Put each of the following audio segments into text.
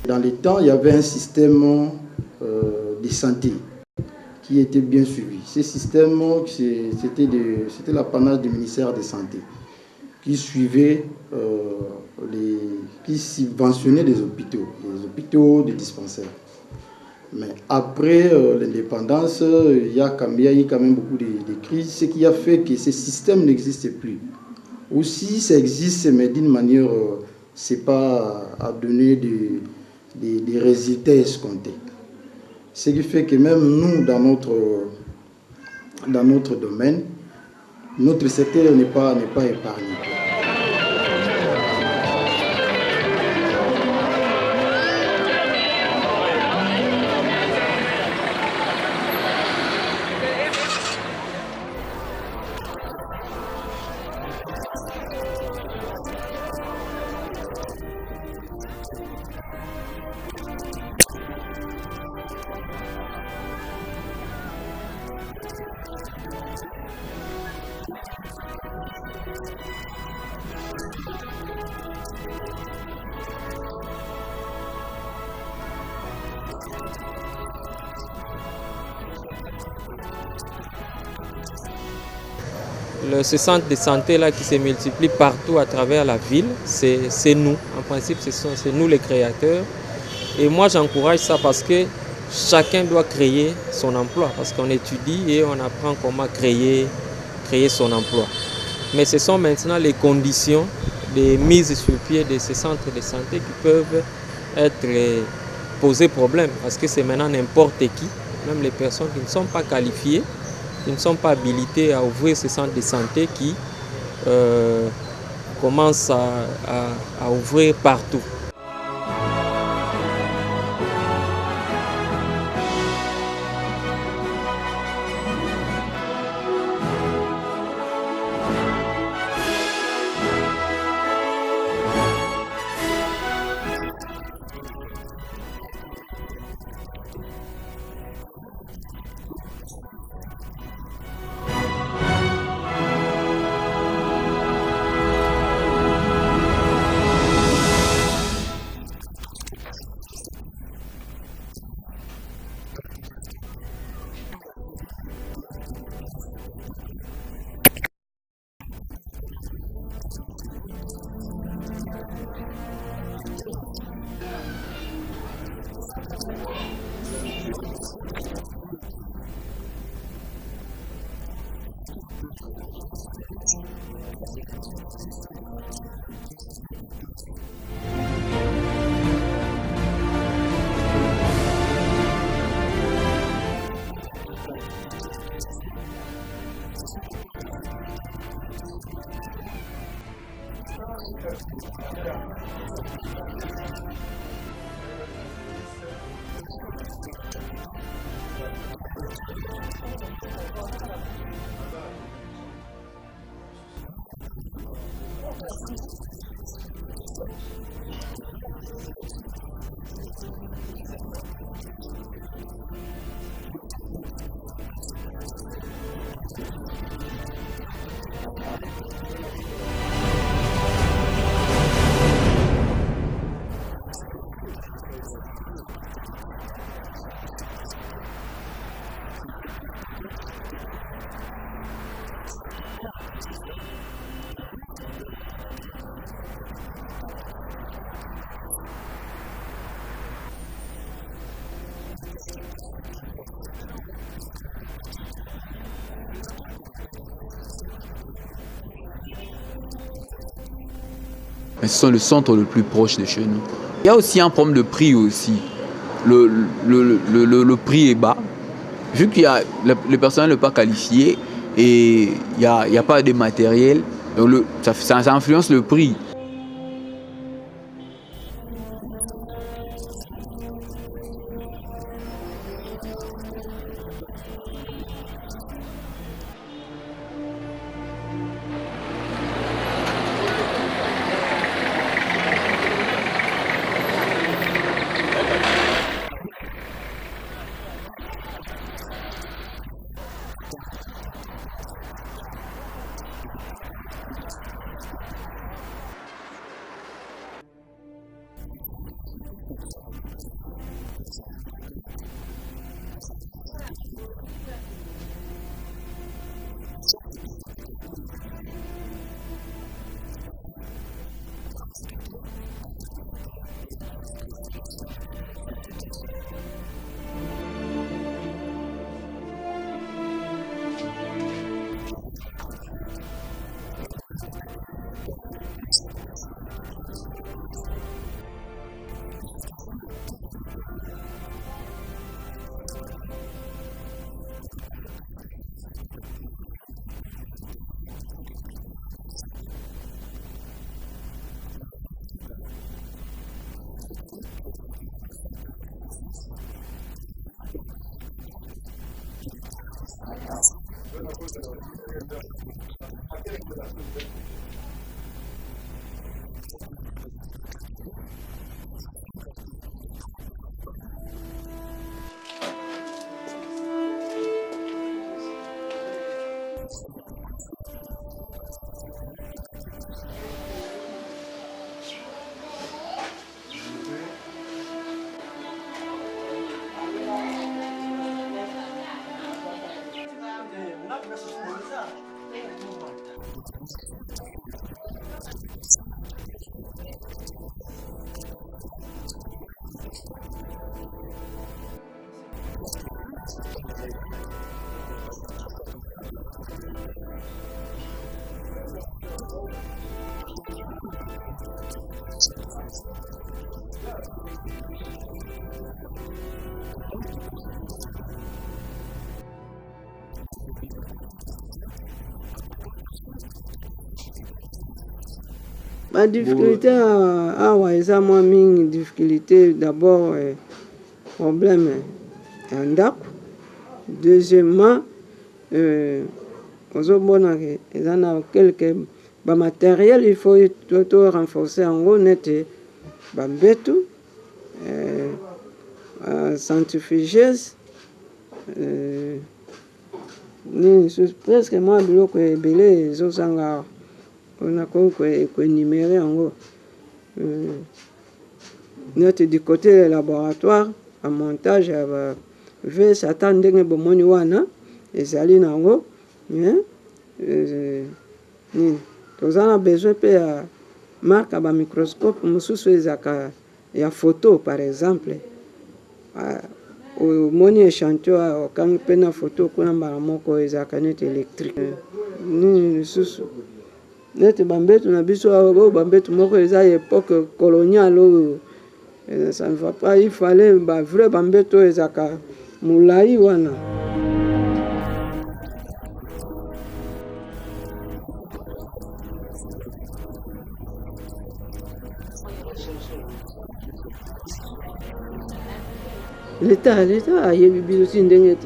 Dans les temps, il y avait un système de santé qui était bien suivi. Ce système, c'était l'apanage du ministère de Santé qui suivait, qui subventionnait des hôpitaux, des dispensaires. Mais après l'indépendance, il y a eu quand même beaucoup de crises, ce qui a fait que ce système n'existe plus. Aussi, ça existe, mais d'une manière, ce n'est pas à donner des résultats escomptés. Ce qui fait que même nous, dans notre domaine, notre secteur n'est pas épargné. Ce centre de santé là qui se multiplie partout à travers la ville, c'est nous. En principe, c'est nous les créateurs. Et moi, j'encourage ça parce que chacun doit créer son emploi. Parce qu'on étudie et on apprend comment créer son emploi. Mais ce sont maintenant les conditions de mise sur pied de ces centres de santé qui peuvent poser problème. Parce que c'est maintenant n'importe qui, même les personnes qui ne sont pas qualifiées, qui ne sont pas habilités à ouvrir ces centres de santé qui commencent à ouvrir partout. Mais ce sont le centre le plus proche de chez nous. Il y a aussi un problème de prix aussi. Le prix est bas. Vu qu'il y a le personnel n'est pas qualifié et il n'y a pas de matériel, donc ça influence le prix. La difficulté à moins ming difficulté d'abord problème en DAC. Deuxièmement, aux autres ils en ont quelques matériel il faut tout renforcer en gros net bambetu centrifugeuse ni presque moi biloko ebele ezosanga on a énuméré en gros. Net du côté laboratoire, en montage, vers Satan ndenge bomoni wana, ezali nango, mais nous avons besoin de marque à microscope, mususu ezaka ya photo par exemple. Au moni échantillon, quand pena photo kuna moko ezaka net électrique. Ni susu net bambetu na biso bambetu moko eza époque coloniale ça ne va pas, il fallait vrai bambetu ezaka mulai wana. L'État a yebi aussi ndenge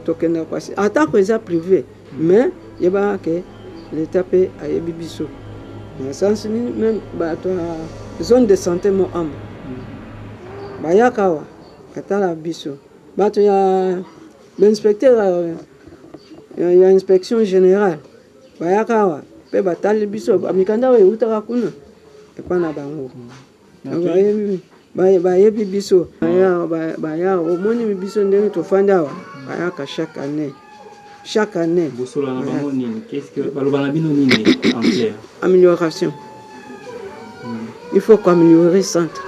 tokenda kwasi atako eza privé mais yeba que l'État peut a yebi biso dans le sens même zone de santé mo am bayakawa atala biso bato ya l'inspecteur ya inspection générale bayakawa pe batali biso amikanda we utaka kuna epana bango bayebi biso baya omoni biso ndenge tofanda bayaka chaque année. Qu'est-ce que en clair? Amélioration. Il faut qu'améliorer le centre.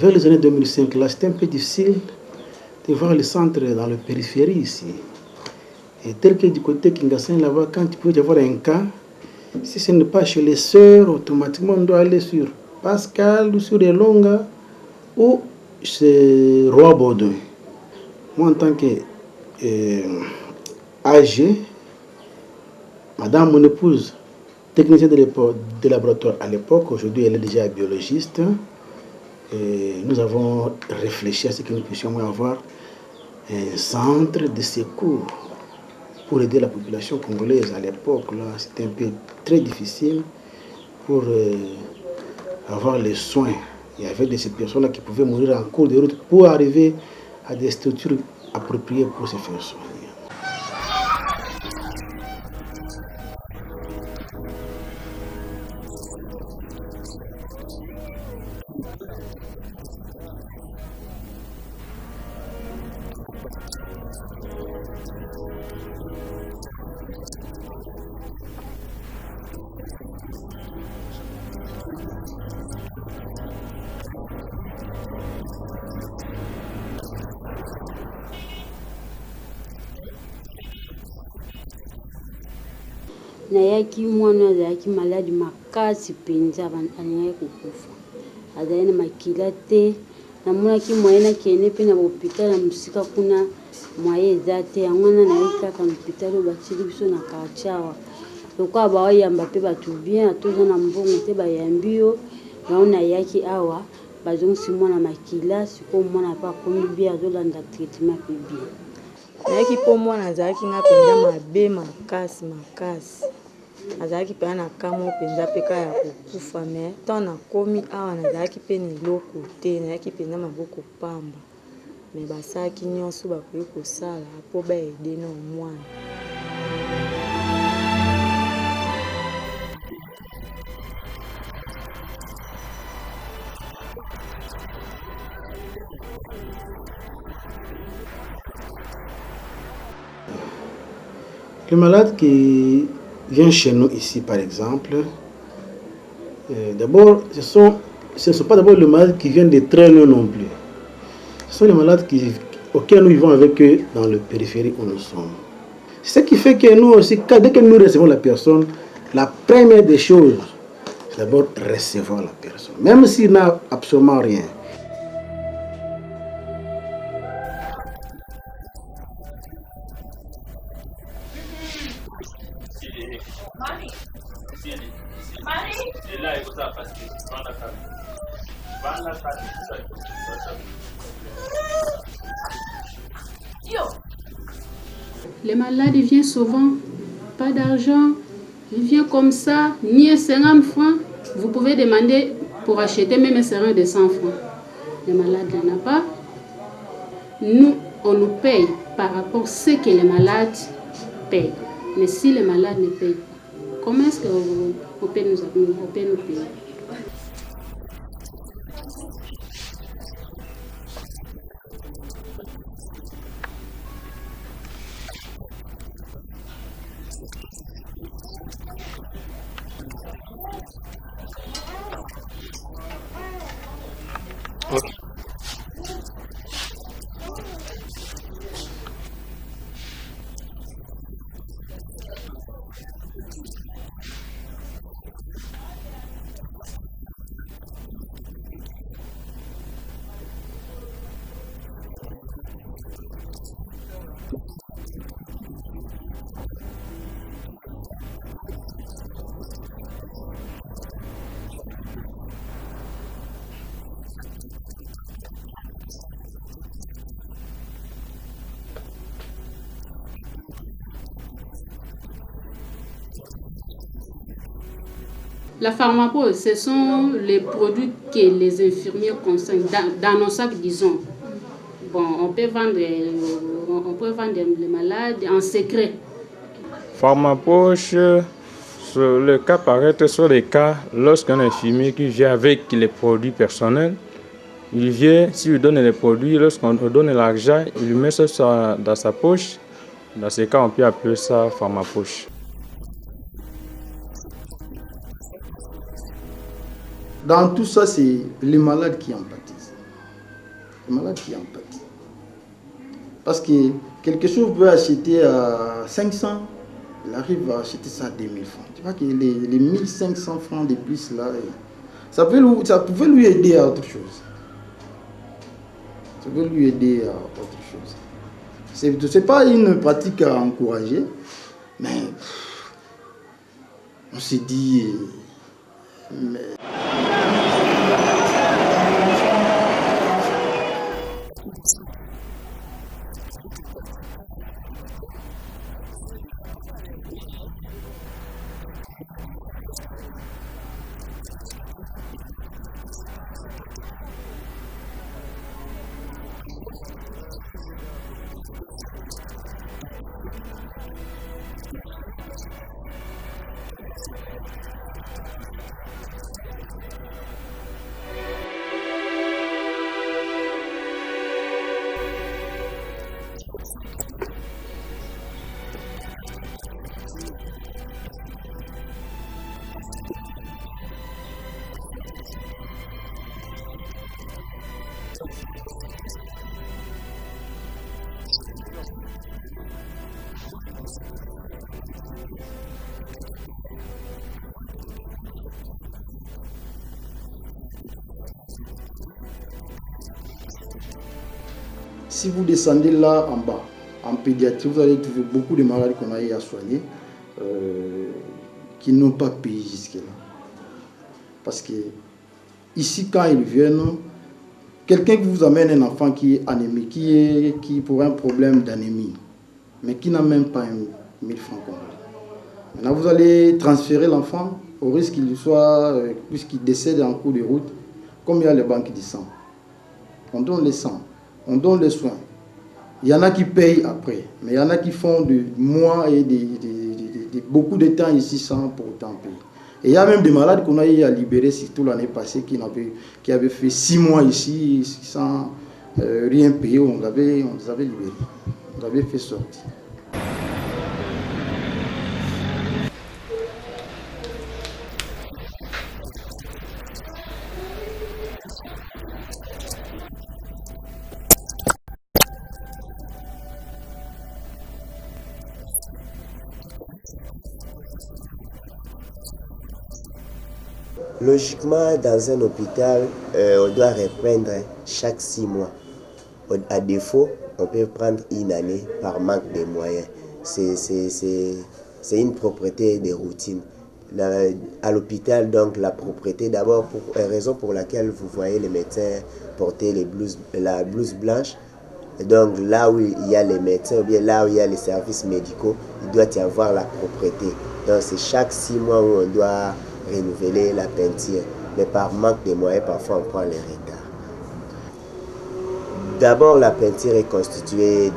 Vers les années 2005, là, c'était un peu difficile de voir le centre dans la périphérie ici. Et tel que du côté Kingassin, là-bas, quand il peut y avoir un cas, si ce n'est pas chez les sœurs, automatiquement on doit aller sur Pascal ou sur Elonga ou chez Roi Baudouin. Moi, en tant que âgé, madame, mon épouse, technicienne de laboratoire à l'époque, aujourd'hui elle est déjà biologiste. Et nous avons réfléchi à ce que nous puissions avoir un centre de secours pour aider la population congolaise. À l'époque, là, c'était un peu très difficile pour avoir les soins. Il y avait de ces personnes-là qui pouvaient mourir en cours de route pour arriver à des structures appropriées pour se faire soigner. nayaki mwana azalaki maladi makasi mpenza alingaki kokufa azali na makila te namonaki moye nakende mpe na bahôpital na mosika kuna moye eza te yango wana nayaki kaka na hôpital oyo batili biso na quartier awa lokola baoyamba mpe bato bien atoza na mbongo te bayambi yo naona yaki awa bazongisi mwana makila sikoyo mwana mpe akomi bien azolanda traitement mpe bien nayaki mpo mwana azalaki nga mpenza mabe makasi azalaki mpenza na kamo mpenza mpe kaka ya kokufa me ntango nakomi awa nazalaki mpe na eloko te nayaki mpenza maboko pamba me basalaki nyonso bakoki kosala mpo baede na mwana. Les malades qui viennent chez nous ici, par exemple, d'abord, ce ne sont pas d'abord les malades qui viennent de très loin non plus. Ce sont les malades auxquels nous vivons avec eux dans le périphérie où nous sommes. Ce qui fait que nous aussi, dès que nous recevons la personne, la première des choses, c'est d'abord recevoir la personne, même s'il n'a absolument rien. Les malades viennent souvent, pas d'argent, ils viennent comme ça, ni 50 francs. Vous pouvez demander pour acheter même un seringue de 100 francs. Les malades n'en ont pas. Nous, on nous paye par rapport à ce que les malades payent. Mais si les malades ne payent pas, comment est-ce qu'on peut nous payer? La pharmapause, ce sont les produits que les infirmiers consomment dans nos sacs, disons. Bon, on peut vendre les malades en secret. Pharmapoche, sur le cas paraître sur les cas, lorsqu'un infirmier qui vient avec les produits personnels, il vient, s'il lui donne les produits, lorsqu'on donne l'argent, il met ça dans sa poche. Dans ce cas, on peut appeler ça pharmapoche. Dans tout ça, c'est les malades qui en pâtissent. Les malades qui en pâtissent. Parce que quelque chose peut acheter à 500, il arrive à acheter ça à 2000 francs. Tu vois que les 1500 francs de plus là, ça pouvait lui aider à autre chose. Ça peut lui aider à autre chose. C'est pas une pratique à encourager, mais on s'est dit... Mais... Si vous descendez là en bas, en pédiatrie, vous allez trouver beaucoup de maladies qu'on a eu à soigner. qui n'ont pas payé jusque-là. Parce que ici, quand ils viennent, quelqu'un qui vous amène un enfant qui est anémique, qui pour un problème d'anémie, mais qui n'a même pas 1000 francs congolais. Maintenant, vous allez transférer l'enfant au risque qu'il soit, puisqu'il décède en cours de route, comme il y a les banques de sang. On donne les sangs, on donne les soins. Il y en a qui payent après, mais il y en a qui font des mois et beaucoup de temps ici sans pour autant payer. Et il y a même des malades qu'on a eu à libérer, surtout l'année passée, qui avaient fait 6 mois ici sans rien payer. On les avait libérés, on les avait fait sortir. Logiquement, dans un hôpital, on doit reprendre chaque 6 mois. À défaut, on peut prendre une année par manque de moyens. C'est une propreté de routine. À l'hôpital, donc, la propreté, d'abord, raison pour laquelle vous voyez les médecins porter la blouse blanche. Donc, là où il y a les médecins, ou bien là où il y a les services médicaux, il doit y avoir la propreté. Donc, c'est chaque 6 mois où on doit renouveler la peinture. Mais par manque de moyens, parfois, on prend les retards. D'abord, la peinture est constituée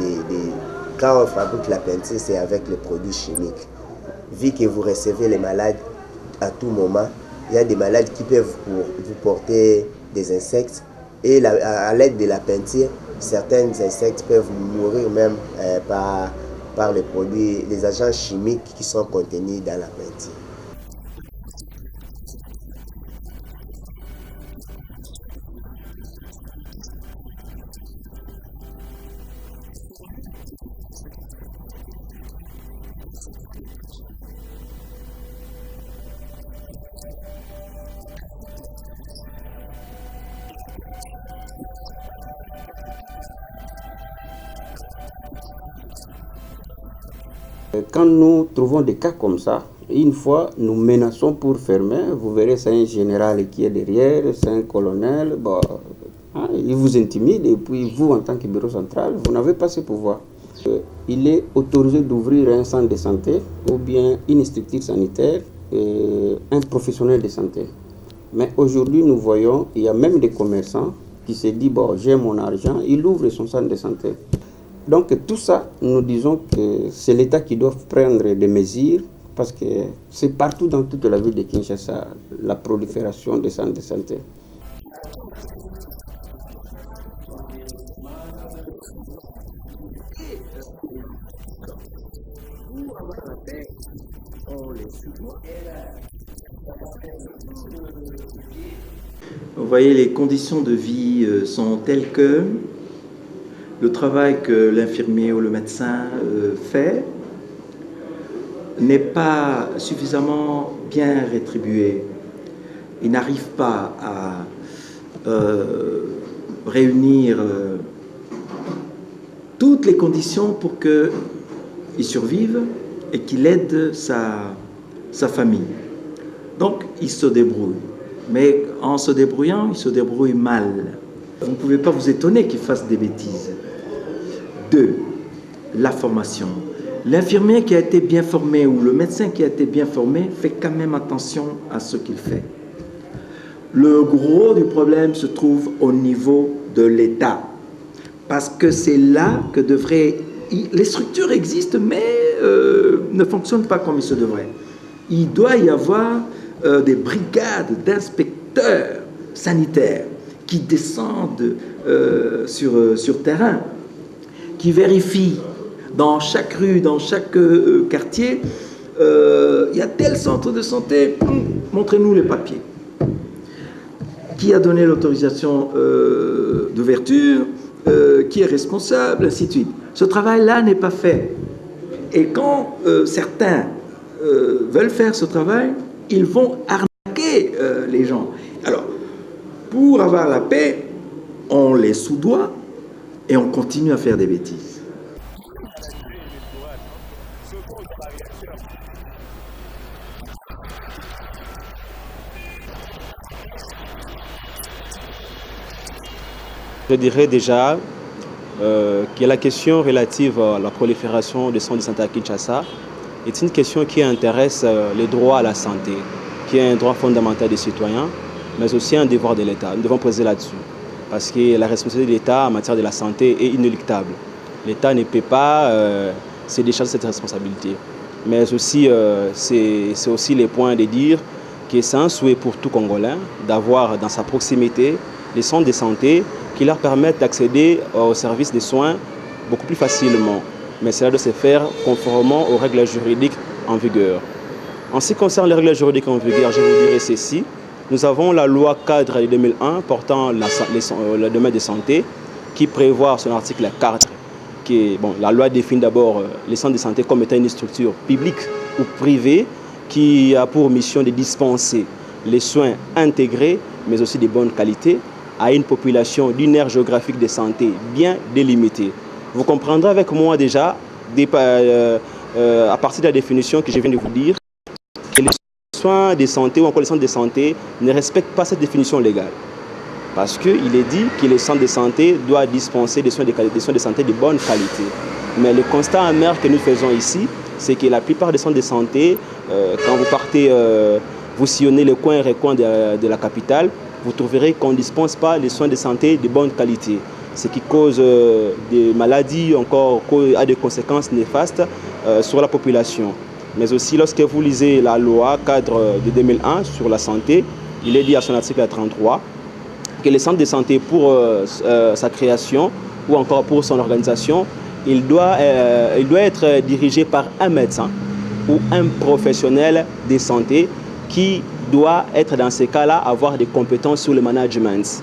Quand on fabrique la peinture, c'est avec les produits chimiques. Vu que vous recevez les malades à tout moment, il y a des malades qui peuvent vous porter des insectes. Et à l'aide de la peinture, certains insectes peuvent mourir même par les produits, les agents chimiques qui sont contenus dans la peinture. Quand nous trouvons des cas comme ça, une fois nous menaçons pour fermer, vous verrez c'est un général qui est derrière, c'est un colonel, il vous intimide et puis vous en tant que bureau central, vous n'avez pas ce pouvoir. Il est autorisé d'ouvrir un centre de santé ou bien une structure sanitaire, un professionnel de santé. Mais aujourd'hui nous voyons, il y a même des commerçants qui se disent, j'ai mon argent, il ouvre son centre de santé. Donc tout ça, nous disons que c'est l'État qui doit prendre des mesures parce que c'est partout dans toute la ville de Kinshasa, la prolifération des centres de santé. Vous voyez, les conditions de vie sont telles que le travail que l'infirmier ou le médecin fait n'est pas suffisamment bien rétribué. Il n'arrive pas à réunir toutes les conditions pour qu'il survive et qu'il aide sa famille. Donc, il se débrouille. Mais en se débrouillant, il se débrouille mal. Vous ne pouvez pas vous étonner qu'il fasse des bêtises. 2. La formation. L'infirmier qui a été bien formé ou le médecin qui a été bien formé fait quand même attention à ce qu'il fait. Le gros du problème se trouve au niveau de l'État. Parce que c'est là que les structures existent mais ne fonctionnent pas comme il se devrait. Il doit y avoir des brigades d'inspecteurs sanitaires qui descendent sur terrain, qui vérifient dans chaque rue, dans chaque quartier, il y a tel centre de santé, montrez-nous les papiers. Qui a donné l'autorisation d'ouverture, qui est responsable, ainsi de suite. Ce travail-là n'est pas fait. Et quand certains veulent faire ce travail, ils vont arnaquer les gens. Alors, pour avoir la paix, on les soudoie et on continue à faire des bêtises. Je dirais déjà que la question relative à la prolifération des centres de santé à Kinshasa est une question qui intéresse les droits à la santé, qui est un droit fondamental des citoyens, mais aussi un devoir de l'État. Nous devons poser là-dessus, parce que la responsabilité de l'État en matière de la santé est inéluctable. L'État ne peut pas se décharger de cette responsabilité. Mais aussi, c'est aussi le point de dire que c'est un souhait pour tout Congolais d'avoir dans sa proximité des centres de santé qui leur permettent d'accéder aux services de soins beaucoup plus facilement. Mais cela doit se faire conformément aux règles juridiques en vigueur. En ce qui concerne les règles juridiques en vigueur, je vous dirai ceci. Nous avons la loi cadre de 2001 portant le domaine de santé qui prévoit son article 4. La loi définit d'abord les centres de santé comme étant une structure publique ou privée qui a pour mission de dispenser les soins intégrés, mais aussi de bonne qualité, à une population d'une aire géographique de santé bien délimitée. Vous comprendrez avec moi déjà, à partir de la définition que je viens de vous dire, que les soins de santé ou encore les centres de santé ne respectent pas cette définition légale. Parce qu'il est dit que les centres de santé doivent dispenser des soins de santé de bonne qualité. Mais le constat amer que nous faisons ici, c'est que la plupart des centres de santé, quand vous partez, vous sillonnez les coins et recoins de la capitale, vous trouverez qu'on ne dispense pas les soins de santé de bonne qualité. Ce qui cause des maladies, encore a des conséquences néfastes sur la population. Mais aussi, lorsque vous lisez la loi cadre de 2001 sur la santé, il est dit à son article 33 que les centres de santé, pour sa création ou encore pour son organisation, il doit être dirigé par un médecin ou un professionnel de santé qui doit être dans ces cas-là avoir des compétences sur le management.